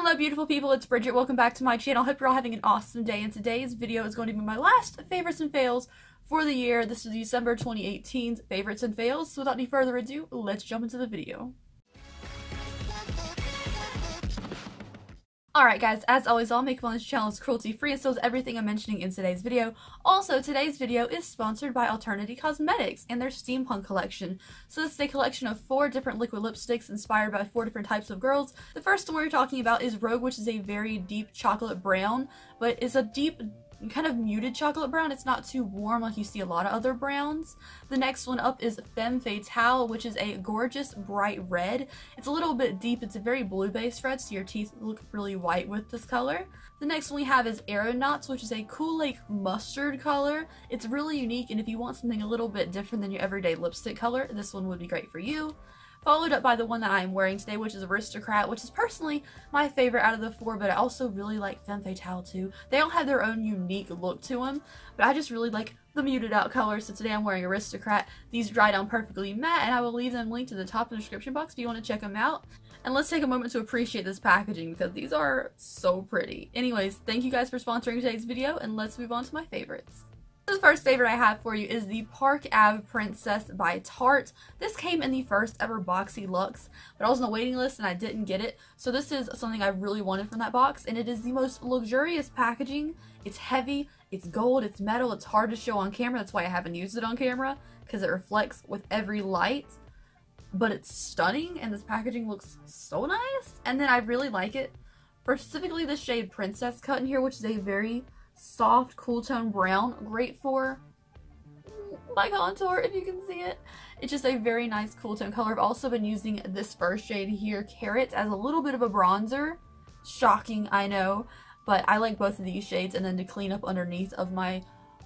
Hello beautiful people, it's Bridget. Welcome back to my channel. Hope you're all having an awesome day, and today's video is going to be my last favorites and fails for the year. This is December 2018's favorites and fails. So without any further ado, let's jump into the video. Alright guys, as always, all makeup on this channel is cruelty free, and so is everything I'm mentioning in today's video. Also, today's video is sponsored by Alternity Cosmetics and their Steampunk collection. So this is a collection of 4 different liquid lipsticks inspired by 4 different types of girls. The first one we're talking about is Rogue, which is a very deep chocolate brown, but it's a deep kind of muted chocolate brown. It's not too warm like you see a lot of other browns. The next one up is Femme Fatale, which is a gorgeous bright red. It's a little bit deep. It's a very blue based red, so your teeth look really white with this color. The next one we have is Aeronauts, which is a cool like mustard color. It's really unique, and if you want something a little bit different than your everyday lipstick color, this one would be great for you. Followed up by the one that I'm wearing today, which is Aristocrat, which is personally my favorite out of the 4, but I also really like Femme Fatale too. They all have their own unique look to them, but I just really like the muted out colors, so today I'm wearing Aristocrat. These dry down perfectly matte, and I will leave them linked in the top of the description box if you want to check them out. And let's take a moment to appreciate this packaging because these are so pretty. Anyways, thank you guys for sponsoring today's video, and let's move on to my favorites. The first favorite I have for you is the Park Ave Princess by Tarte. This came in the first ever Boxy Luxe, but I was on the waiting list and I didn't get it. So this is something I really wanted from that box, and it is the most luxurious packaging. It's heavy, it's gold, it's metal, it's hard to show on camera. That's why I haven't used it on camera, because it reflects with every light. But it's stunning, and this packaging looks so nice. And then I really like it for specifically the shade Princess Cut in here, which is a very soft, cool tone brown, great for my contour if you can see it. It's just a very nice cool tone color. I've also been using this first shade here, Carrot, as a little bit of a bronzer. Shocking, I know, but I like both of these shades. And then to clean up underneath of my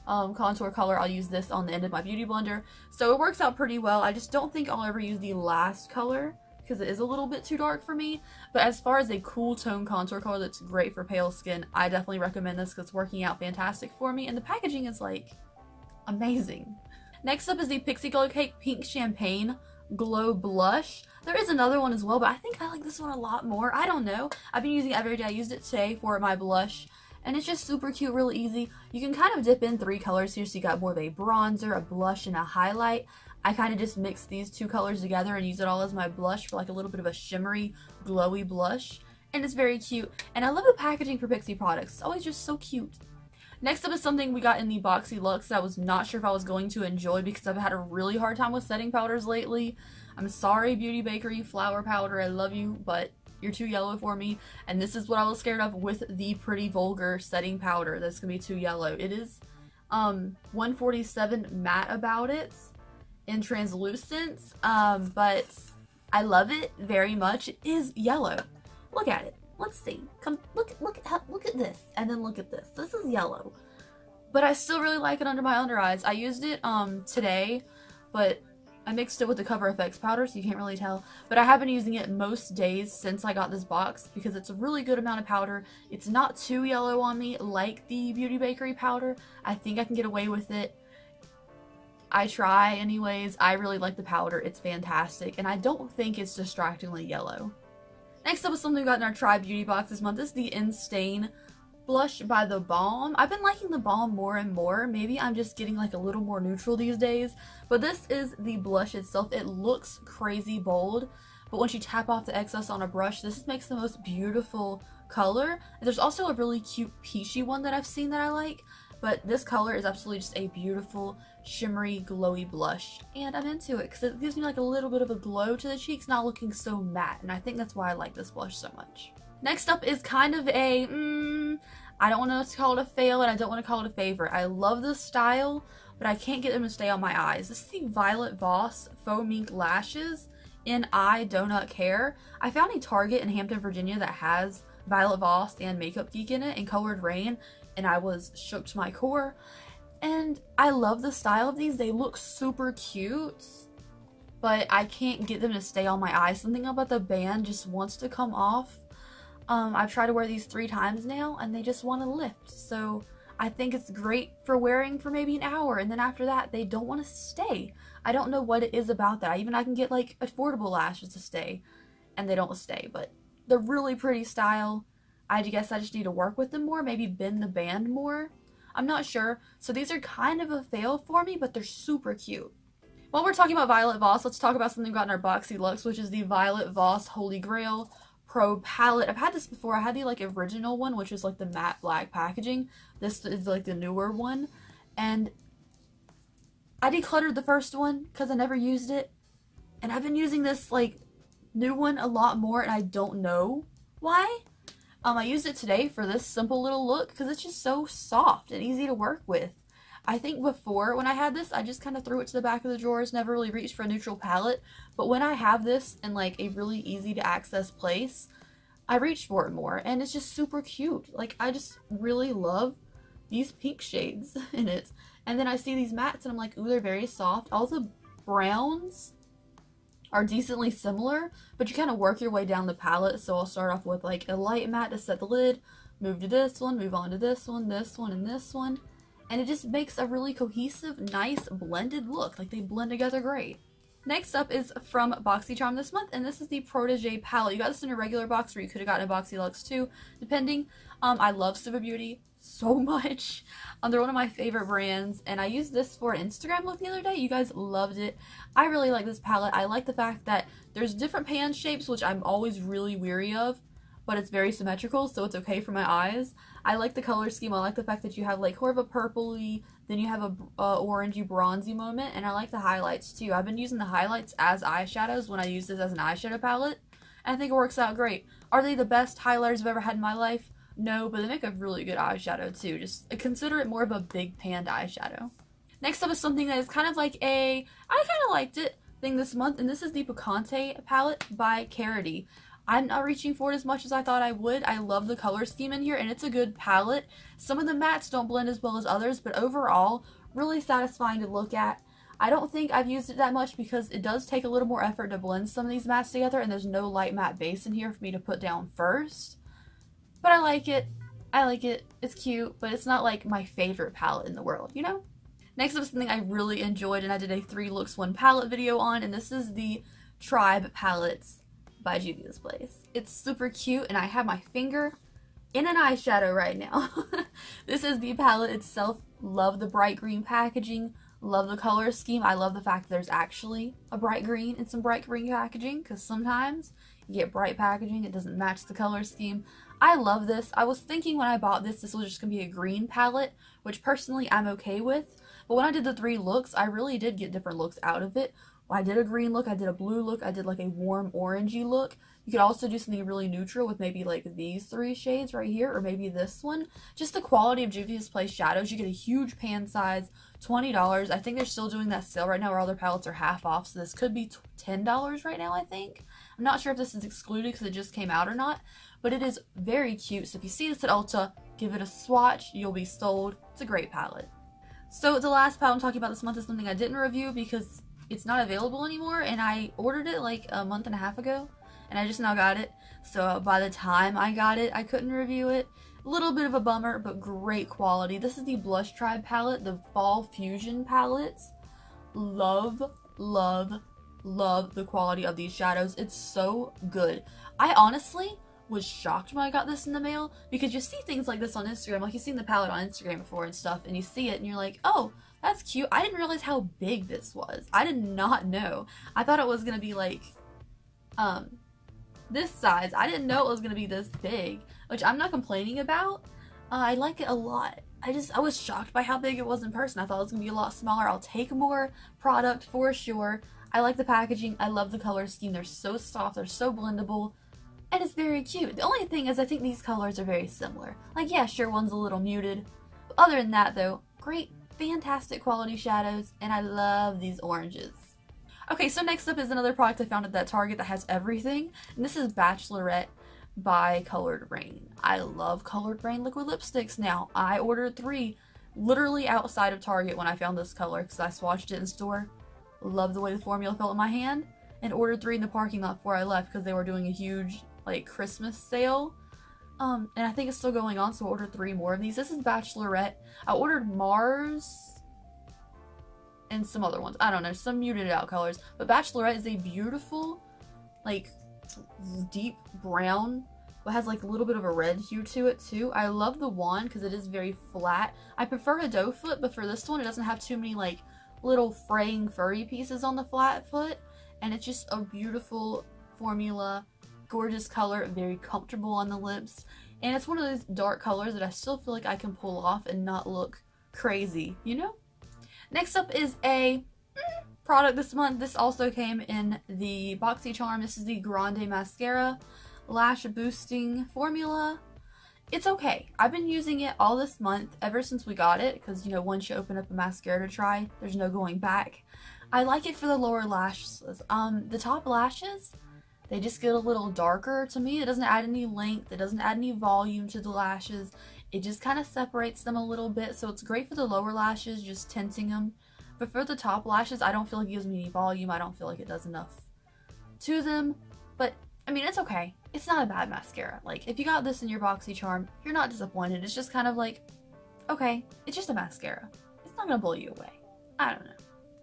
contour color, I'll use this on the end of my beauty blender. So it works out pretty well. I just don't think I'll ever use the last color because it is a little bit too dark for me. But as far as a cool tone contour color that's great for pale skin, I definitely recommend this because it's working out fantastic for me, and the packaging is like amazing. Next up is the Pixie Glow Cake Pink Champagne Glow Blush. There is another one as well, but I think I like this one a lot more. I don't know. I've been using it every day. I used it today for my blush, and it's just super cute, really easy. You can kind of dip in 3 colors here, so you got more of a bronzer, a blush, and a highlight. I kind of just mix these 2 colors together and use it all as my blush for like a little bit of a shimmery, glowy blush. And it's very cute. And I love the packaging for Pixie products. It's always just so cute. Next up is something we got in the Boxy Luxe that I was not sure if I was going to enjoy because I've had a really hard time with setting powders lately. I'm sorry, Beauty Bakery Flower Powder, I love you, but you're too yellow for me. And this is what I was scared of with the Pretty Vulgar setting powder that's going to be too yellow. It is 147 matte about it in translucence, but I love it very much. It is yellow. Look at it. Let's see. Come look at this, and then look at this. This is yellow, but I still really like it under my under eyes. I used it today, but I mixed it with the Cover FX powder, so you can't really tell. But I have been using it most days since I got this box because it's a really good amount of powder. It's not too yellow on me like the Beauty Bakery powder. I think I can get away with it. I try anyways. I really like the powder. It's fantastic, and I don't think it's distractingly yellow. Next up is something we got in our Try Beauty box this month. This is the In Stain blush by the Balm. I've been liking the Balm more and more. Maybe I'm just getting like a little more neutral these days, but this is the blush itself. It looks crazy bold, but once you tap off the excess on a brush, this makes the most beautiful color. And there's also a really cute peachy one that I've seen that I like. But this color is absolutely just a beautiful, shimmery, glowy blush. And I'm into it because it gives me like a little bit of a glow to the cheeks, not looking so matte. And I think that's why I like this blush so much. Next up is kind of a, I don't want to call it a fail and I don't want to call it a favorite. I love this style, but I can't get them to stay on my eyes. This is the Violet Voss Faux Mink Lashes in I Donut Care. I found a Target in Hampton, Virginia that has Violet Voss and Makeup Geek in it in Colored Rain, and I was shook to my core. And I love the style of these. They look super cute, but I can't get them to stay on my eyes. Something about the band just wants to come off. I've tried to wear these 3 times now and they just want to lift. So I think it's great for wearing for maybe an hour, and then after that they don't want to stay. I don't know what it is about that. I can get like affordable lashes to stay and they don't stay, but They're really pretty style. I guess I just need to work with them more, maybe bend the band more. I'm not sure. So these are kind of a fail for me, but they're super cute. While we're talking about Violet Voss, let's talk about something we got in our Boxy Luxe, which is the Violet Voss Holy Grail Pro Palette. I've had this before. I had the like original one, which is like the matte black packaging. This is like the newer one. And I decluttered the first one because I never used it. And I've been using this like new one a lot more, and I don't know why. I used it today for this simple little look because it's just so soft and easy to work with. I think before, when I had this, I just kind of threw it to the back of the drawers, never really reached for a neutral palette. But when I have this in like a really easy to access place, I reach for it more, and it's just super cute. Like, I just really love these pink shades in it. And then I see these mattes and I'm like, ooh, they're very soft. All the browns are decently similar, but you kind of work your way down the palette. So I'll start off with like a light matte to set the lid, move to this one, move on to this one, and this one. And it just makes a really cohesive, nice, blended look. Like, they blend together great. Next up is from boxycharm this month, and this is the Protege palette. You got this in a regular box, or you could have gotten a Boxy Luxe too, depending. I love Suva Beauty so much. They're one of my favorite brands, and I used this for an Instagram look the other day. You guys loved it. I really like this palette. I like the fact that there's different pan shapes, which I'm always really weary of, but it's very symmetrical, so it's okay for my eyes. I like the color scheme. I like the fact that you have like more of a purpley, then you have a orangey bronzy moment, and I like the highlights too. I've been using the highlights as eyeshadows when I use this as an eyeshadow palette, and I think it works out great. Are they the best highlighters I've ever had in my life? No, but they make a really good eyeshadow too. Just consider it more of a big panned eyeshadow. Next up is something that is kind of like I kind of liked it thing this month, and this is the Picante palette by KoFi. I'm not reaching for it as much as I thought I would. I love the color scheme in here, and it's a good palette. Some of the mattes don't blend as well as others, but overall, really satisfying to look at. I don't think I've used it that much because it does take a little more effort to blend some of these mattes together, and there's no light matte base in here for me to put down first. But I like it. I like it. It's cute, but it's not like my favorite palette in the world, you know? Next up is something I really enjoyed, and I did a 3 looks 1 palette video on, and this is the Tribe palettes by Juvia's Place. It's super cute, and I have my finger in an eyeshadow right now. This is the palette itself. Love the bright green packaging. Love the color scheme. I love the fact that there's actually a bright green and some bright green packaging, because sometimes you get bright packaging, it doesn't match the color scheme. I love this. I was thinking when I bought this was just going to be a green palette, which personally I'm okay with. But when I did the 3 looks, I really did get different looks out of it. I did a green look, I did a blue look, I did like a warm orangey look. You could also do something really neutral with maybe like these 3 shades right here, or maybe this one. Just the quality of Juvia's Place shadows. You get a huge pan size, $20. I think they're still doing that sale right now where all their palettes are half off, so this could be $10 right now, I think. I'm not sure if this is excluded because it just came out or not, but it is very cute. So if you see this at Ulta, give it a swatch, you'll be sold. It's a great palette. So the last palette I'm talking about this month is something I didn't review because it's not available anymore, and I ordered it like a month and a half ago, and I just now got it. So by the time I got it, I couldn't review it. A little bit of a bummer, but great quality. This is the Blush Tribe palette, the Fall Fusion palettes. Love, love, love the quality of these shadows. It's so good. I honestly was shocked when I got this in the mail, because you see things like this on Instagram, like you've seen the palette on Instagram before and stuff, and you see it and you're like, oh, that's cute. I didn't realize how big this was. I did not know. I thought it was gonna be like this size. I didn't know it was gonna be this big, which I'm not complaining about. I like it a lot. I was shocked by how big it was in person. I thought it was gonna be a lot smaller. I'll take more product for sure. I like the packaging. I love the color scheme. They're so soft. They're so blendable. And it's very cute. The only thing is I think these colors are very similar. Like, yeah, sure, one's a little muted. But other than that, though, great, fantastic quality shadows, and I love these oranges. Okay, so next up is another product I found at that Target that has everything, and this is Bachelorette by Colored Rain. I love Colored Rain liquid lipsticks now. I ordered 3 literally outside of Target when I found this color because I swatched it in store. Love the way the formula felt in my hand, and ordered 3 in the parking lot before I left because they were doing a huge like Christmas sale. And I think it's still going on, so I ordered 3 more of these. This is Bachelorette. I ordered Mars and some other ones. I don't know, some muted out colors. But Bachelorette is a beautiful, like, deep brown but has like a little bit of a red hue to it too. I love the wand because it is very flat. I prefer a doe foot, but for this one it doesn't have too many like little fraying furry pieces on the flat foot, and it's just a beautiful formula, gorgeous color, very comfortable on the lips, and it's one of those dark colors that I still feel like I can pull off and not look crazy, you know? Next up is a product this month. This also came in the boxycharm. This is the Grande Mascara Lash Boosting Formula. It's okay. I've been using it all this month, ever since we got it, because, you know, once you open up a mascara to try, there's no going back. I like it for the lower lashes. The top lashes, they just get a little darker to me. It doesn't add any length. It doesn't add any volume to the lashes. It just kind of separates them a little bit, so it's great for the lower lashes, just tinting them. But for the top lashes, I don't feel like it gives me any volume. I don't feel like it does enough to them. But, I mean, it's okay. It's not a bad mascara. Like, if you got this in your boxycharm, you're not disappointed. It's just kind of like, okay, it's just a mascara. It's not gonna blow you away. I don't know.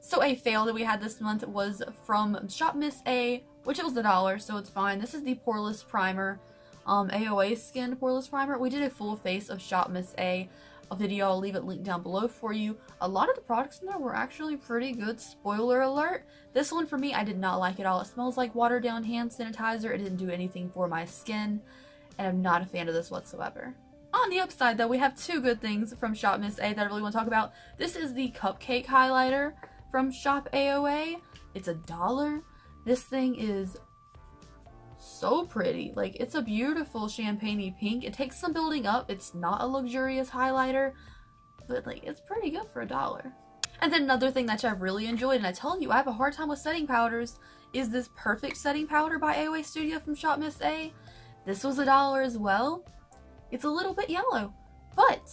So a fail that we had this month was from ShopMissA, which it was $1, so it's fine. This is the poreless primer. AOA Skin Poreless Primer. We did a full face of ShopMissA video. I'll leave it linked down below for you. A lot of the products in there were actually pretty good. Spoiler alert. This one for me, I did not like at all. It smells like watered down hand sanitizer. It didn't do anything for my skin, and I'm not a fan of this whatsoever. On the upside though, we have two good things from ShopMissA that I really want to talk about. This is the cupcake highlighter from Shop AOA. It's $1. This thing is so pretty. Like, it's a beautiful champagne-y pink. It takes some building up. It's not a luxurious highlighter, but like, it's pretty good for $1. And then another thing that I really enjoyed, and I tell you I have a hard time with setting powders, is this Perfect Setting Powder by AOA Studio from ShopMissA. This was $1 as well. It's a little bit yellow, but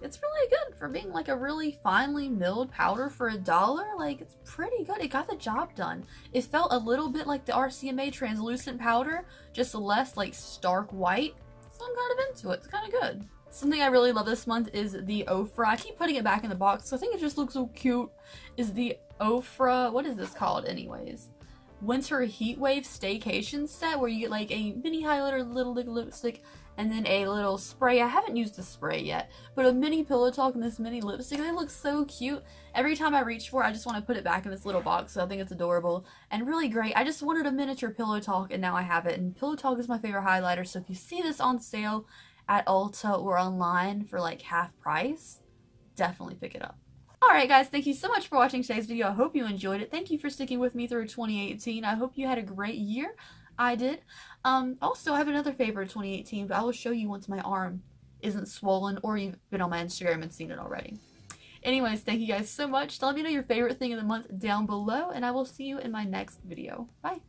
it's really good for being like a really finely milled powder for $1. Like, it's pretty good. It got the job done. It felt a little bit like the RCMA translucent powder, just less like stark white. So I'm kind of into it. It's kind of good. Something I really love this month is the Ofra. I keep putting it back in the box, so I think it just looks so cute. Is the Ofra, what is this called anyways? Winter Heatwave Staycation set, where you get like a mini highlighter, little lipstick, and then a little spray. I haven't used the spray yet, but a mini pillow talk and this mini lipstick. They look so cute. Every time I reach for it, I just want to put it back in this little box, so I think it's adorable and really great. I just wanted a miniature pillow talk, and now I have it. And pillow talk is my favorite highlighter, so if you see this on sale at Ulta or online for like half price, definitely pick it up. Alright guys, thank you so much for watching today's video. I hope you enjoyed it. Thank you for sticking with me through 2018. I hope you had a great year. I did. Also, I have another favorite of 2018, but I will show you once my arm isn't swollen, or you've been on my Instagram and seen it already. Anyways, thank you guys so much. Let me know your favorite thing of the month down below, and I will see you in my next video. Bye!